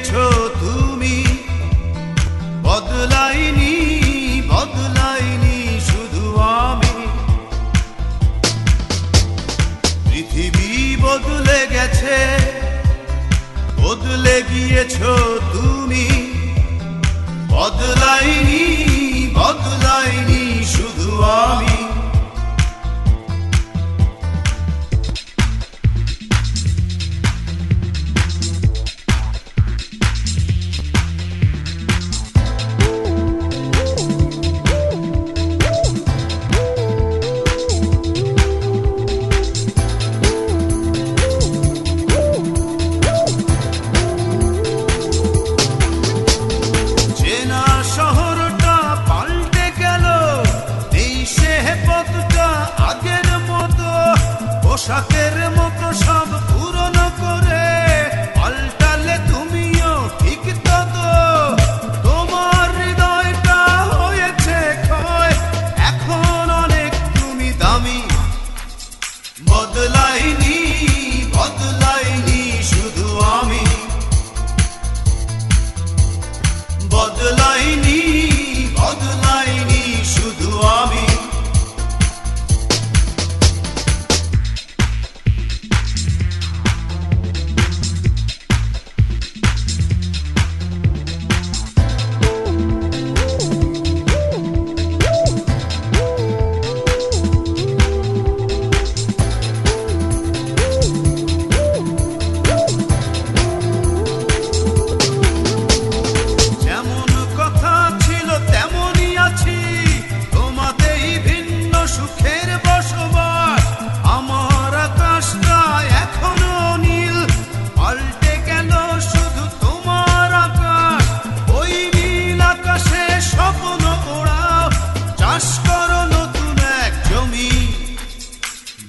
গিয়েছো তুমি, বদলাইনি বদলাইনি শুধু আমি। পৃথিবী বদলে গেছে, বদলে গিয়েছো তুমি, বদলাইনি বদলাইনি শুধু আমি। পোশাকের মতো সব পুরনো করে পাল্টালে তুমিও ঠিক ততো। তোমার হৃদয়টা হয়েছে ক্ষয়, এখন অনেক তুমি দামি। বদলাইনি বদলাইনি শুধু আমি, বদলাইনি বদলাইনি শুধু আমি।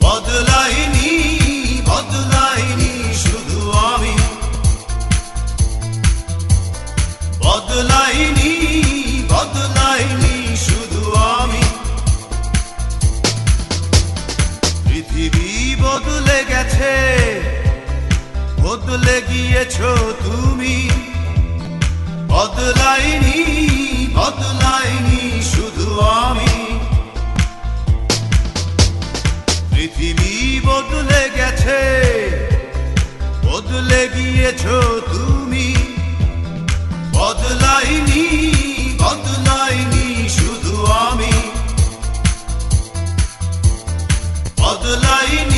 বদলাইনি বদলাইনি শুধু আমি, বদলাইনি বদলাইনি শুধু আমি। পৃথিবী বদলে গেছে, বদলে গিয়েছো তুমি, বদলাইনি বদলাইনি শুধু আমি। পৃথিবী বদলে গেছে, বদলে গিয়েছো তুমি, বদলাইনি বদলাইনি শুধু আমি, বদলাইনি।